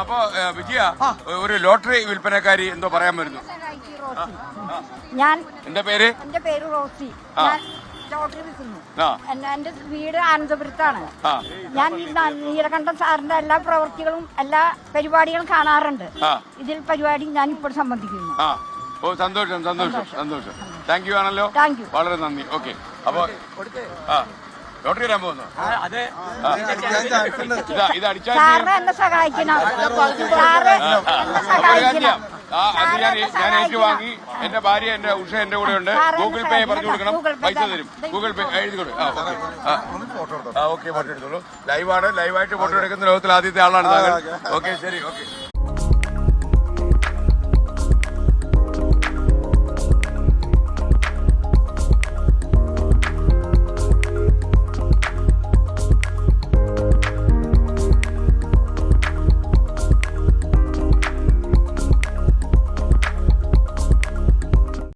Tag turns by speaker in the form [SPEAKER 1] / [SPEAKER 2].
[SPEAKER 1] അപ്പൊ വിജയ ഒരു ലോട്ടറി വിൽപ്പനക്കാരി എന്തോ പറയാൻ വരുന്നു.
[SPEAKER 2] ഞാൻ
[SPEAKER 1] എന്റെ പേര്
[SPEAKER 2] റോസി. ഞാൻ ലോട്ടറി വിൽക്കുന്നു. എന്റെ വീട് ആനന്ദപുരത്താണ്. ഞാൻ നീലകണ്ഠൻ സാറിന്റെ എല്ലാ പ്രവൃത്തികളും എല്ലാ പരിപാടികളും കാണാറുണ്ട്. ഇതിൽ പരിപാടി ഞാൻ ഇപ്പോൾ സംബന്ധിക്കുന്നു.
[SPEAKER 1] ഓ സന്തോഷം സന്തോഷം സന്തോഷം. താങ്ക് യു ആണല്ലോ. വളരെ നന്ദി. ഓക്കെ. അപ്പൊ ലോട്ടറി ഇടാൻ പോകുന്നു. ഇത് അടിച്ചാൽ
[SPEAKER 2] എന്നെ സഹായിക്കണം.
[SPEAKER 1] ഞാൻ ഏറ്റുവാങ്ങി. എന്റെ ഭാര്യ എന്റെ ഉഷ എന്റെ കൂടെ ഉണ്ട്. ഗൂഗിൾ പേ പറഞ്ഞു കൊടുക്കണം. പൈസ തരും. ഗൂഗിൾ പേ എഴുതി കൊടുക്കും. ഓക്കെ ഫോട്ടോ എടുത്തോളൂ. ലൈവാണ്. ലൈവായിട്ട് ഫോട്ടോ എടുക്കുന്ന ലോകത്തിൽ ആദ്യത്തെ ആളാണ് താങ്കൾ. ഓക്കെ ശരി. ഓക്കെ.